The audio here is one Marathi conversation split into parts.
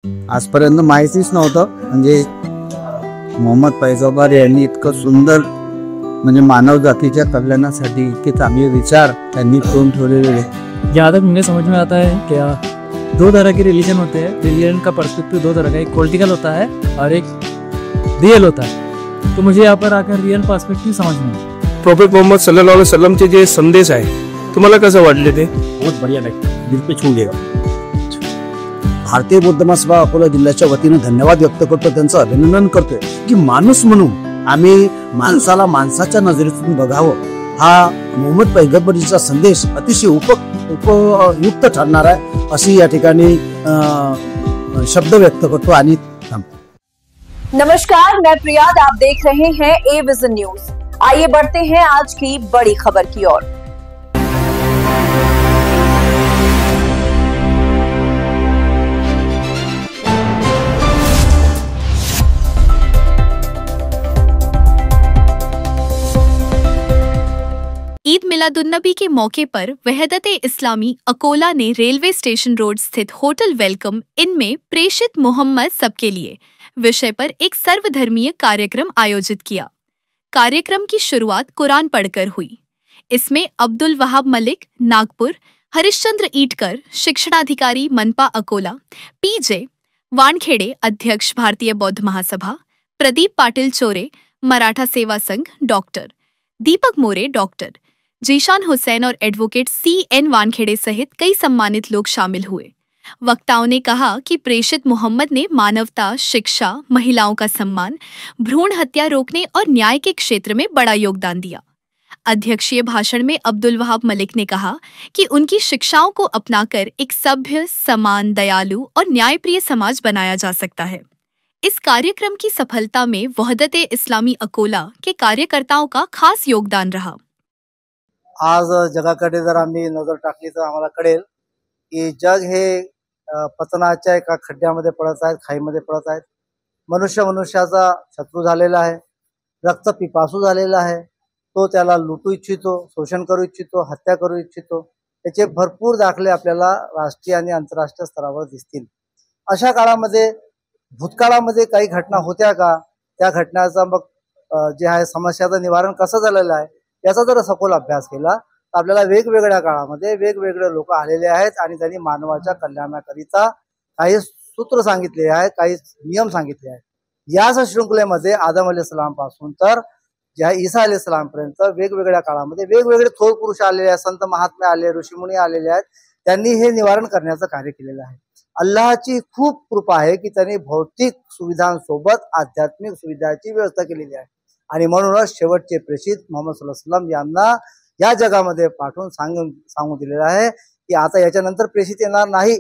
आजपर्यंत माहितीच नव्हतं. म्हणजे मोहम्मद पैगंबर यांनी इतकं सुंदर म्हणजे मानव जातीच्या कल्याणासाठी इतके चांगले विचार त्यांनी करून ठेवलेले आहेत. जहाँ तक मुझे समझ में आता है क्या दो तरह के रिलीजन होते हैं. रिलीजन का पर्सपेक्टिव दो तरह का, एक पॉलिटिकल होता है और एक रियल होता है. तो मुझे यहाँ पर आकर रियल पर्सपेक्टिव समझ में आया. प्रॉफेट मोहम्मद सल्लल्लाहु अलैहि वसल्लमचे जे संदेश आहे तुम्हाला कसं वाटले ते? बहुत बढ़िया लगता, दिल पे छू गया. भारतीय बौद्ध महासभा अकोला जिल्ह्याच्या वतीने धन्यवाद व्यक्त करतो, त्यांचं अभिनंदन करतोय की माणूस म्हणून आम्ही माणसाला माणसाच्या नजरेतून बघावं. हा मोहम्मद पैगंबरीचा संदेश अतिशय उपयुक्त ठरणार आहे अशी या ठिकाणी शब्द व्यक्त करतो आणि नमस्कार, मैं प्रियाद, आप देख रहे हैं ए विजन न्यूज. आइए बढ़ते हैं आज की बड़ी खबर की ओर. ईद मिलादुन्नबी के मौके पर वहदत-ए-इस्लामी अकोला ने रेलवे स्टेशन रोड स्थित होटल वेलकम इनमें प्रेषित मोहम्मद सबके लिए विषय पर एक सर्वधर्मीय कार्यक्रम आयोजित किया. कार्यक्रम की शुरुआत कुरान पढ़कर हुई. इसमें अब्दुल वहाब मलिक नागपुर, हरिश्चंद्र ईटकर शिक्षणाधिकारी मनपा अकोला, पीजे वानखेड़े अध्यक्ष भारतीय बौद्ध महासभा, प्रदीप पाटिल चोरे मराठा सेवा संघ, डॉक्टर दीपक मोरे, डॉक्टर जीशान हुसैन और एडवोकेट CN वानखेड़े सहित कई सम्मानित लोग शामिल हुए. वक्ताओं ने कहा कि प्रेषित मोहम्मद ने मानवता, शिक्षा, महिलाओं का सम्मान, भ्रूण हत्या रोकने और न्याय के क्षेत्र में बड़ा योगदान दिया. अध्यक्षीय भाषण में अब्दुल वहाब मलिक ने कहा कि उनकी शिक्षाओं को अपनाकर एक सभ्य, समान, दयालु और न्यायप्रिय समाज बनाया जा सकता है. इस कार्यक्रम की सफलता में वहदत-ए-इस्लामी अकोला के कार्यकर्ताओं का खास योगदान रहा. आज जगाकडे जर आम्ही नजर टाकली तर आम्हाला कळेल की जग हे पतनाच्या एका खड्ड्यामध्ये पडत आहेत, खाईमध्ये पडत आहेत. मनुष्य मनुष्याचा शत्रू झालेला आहे, रक्त पिपासू झालेला आहे. तो त्याला लुटू इच्छितो, शोषण करू इच्छितो, हत्या करू इच्छितो. त्याचे भरपूर दाखले आपल्याला राष्ट्रीय आणि आंतरराष्ट्रीय स्तरावर दिसतील. अशा काळामध्ये भूतकाळामध्ये काही घटना होत्या का, त्या घटनाचा मग जे आहे समस्याचं निवारण कसं झालेलं आहे याचा जर सखोल अभ्यास केला तर आपल्याला वेगवेगळ्या काळामध्ये वेगवेगळे लोक आलेले आहेत आणि त्यांनी मानवाच्या कल्याणाकरिता काही सूत्र सांगितले आहेत, काही नियम सांगितले आहेत. याच शृंखलेमध्ये आदम अलैहिस्सलाम पासून तर ज्या ईसा अलैहिस्सलाम पर्यंत वेगवेगळ्या काळामध्ये वेगवेगळे थोर पुरुष आलेले आहेत, संत महात्मे आले, ऋषीमुनी आलेले आहेत. त्यांनी हे निवारण करण्याचं कार्य केलेलं आहे. अल्लाहची खूप कृपा आहे की त्यांनी भौतिक सुविधांसोबत आध्यात्मिक सुविधाची व्यवस्था केलेली आहे आणि म्हणूनच शेवटचे प्रेषित मोहम्मद सल्लल्लाहु अलैहि वसल्लम यांना या जगामध्ये पाठवून सांगून दिलेलं आहे की आता याच्यानंतर प्रेषित येणार नाही,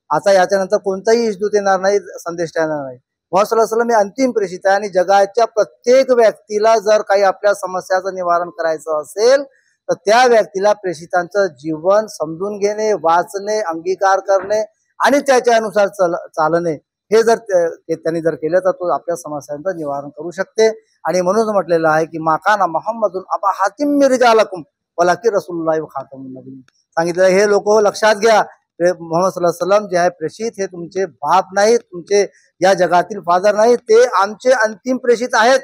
आता याच्यानंतर कोणताही इष्टदूत येणार नाही, संदेश येणार नाही. मोहम्मद सल्लल्लाहु अलैहि वसल्लम हे अंतिम प्रेषित आहे आणि जगाच्या प्रत्येक व्यक्तीला जर काही आपल्या समस्याचं निवारण करायचं असेल तर त्या व्यक्तीला प्रेषितांचं जीवन समजून घेणे, वाचणे, अंगीकार करणे आणि त्याच्या अनुसार चालणे हे जर त्यांनी जर केलं तर तो आपल्या समस्यांचं निवारण करू शकते. आणि म्हणून म्हटलेलं आहे की माकाना मोहम्मदुन अबा हातिम मिन रिजालकुम वलाकिन रसूलुल्लाह व खातमुन नबीय्यीन. सांगितलं हे लोक लक्षात घ्या, मोहम्मद सल्लल्लाहु अलैहि वसल्लम जे आहे प्रेषित हे तुमचे बाप नाहीत, तुमचे या जगातील फादर नाहीत, ते आमचे अंतिम प्रेषित आहेत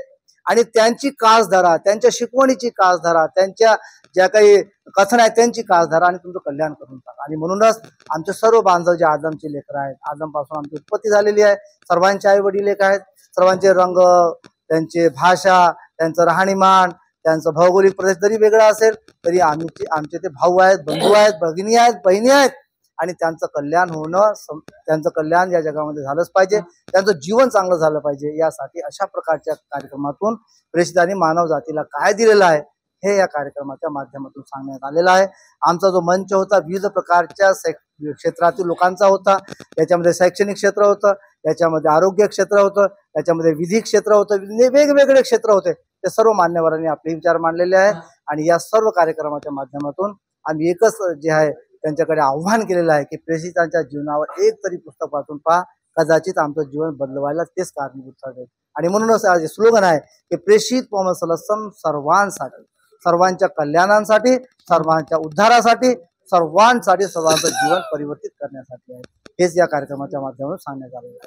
आणि त्यांची कास धरा, त्यांच्या शिकवणीची कास धरा, त्यांच्या ज्या काही कथन आहेत त्यांची कास धरा आणि तुमचं कल्याण करून टाका. आणि म्हणूनच आमचे सर्व बांधव जे आदमचे लेकर आहेत, आदमपासून आमची उत्पत्ती झालेली आहे, सर्वांचे आई वडील एक आहेत, सर्वांचे रंग, त्यांची भाषा, त्यांचं राहणीमान, त्यांचं भौगोलिक प्रदेश जरी वेगळा असेल तरी आमचे ते भाऊ आहेत, बंधू आहेत, भगिनी आहेत, बहिणी आहेत आणि त्यांचं कल्याण होणं, त्यांचं कल्याण या जगामध्ये झालंच पाहिजे, त्यांचं जीवन चांगलं झालं पाहिजे. यासाठी अशा प्रकारच्या कार्यक्रमातून प्रेषितांनी मानव जातीला काय दिलेलं आहे हे या कार्यक्रमाच्या माध्यमातून सांगण्यात आलेलं आहे. आमचा जो मंच होता विविध प्रकारच्या क्षेत्रातील लोकांचा होता. याच्यामध्ये शैक्षणिक क्षेत्र होतं, याच्यामध्ये आरोग्य क्षेत्र होतं, याच्यामध्ये विधी क्षेत्र होतं, वेगवेगळे क्षेत्र होते. ते सर्व मान्यवरांनी आपले विचार मांडलेले आहेत आणि या सर्व कार्यक्रमाच्या माध्यमातून आम्ही एकच जे आहे त्यांच्याकडे आव्हान केलेलं आहे की प्रेषितांच्या जीवनावर एक तरी पुस्तक वाचून पहा, कदाचित आमचं जीवन बदलवायला तेच कारणीभूत ठरेल. आणि म्हणूनच आज स्लोगन आहे की प्रेषित मोहम्मद सल्लल्लाहु अलैहि वसल्लम सर्वांसाठी, सर्वांच्या कल्याणासाठी, सर्वांच्या उद्धारासाठी, सर्वांसाठी सर्वांचं जीवन परिवर्तित करण्यासाठी आहे. हेच या कार्यक्रमाच्या माध्यमातून सांगण्यात आलेलं आहे.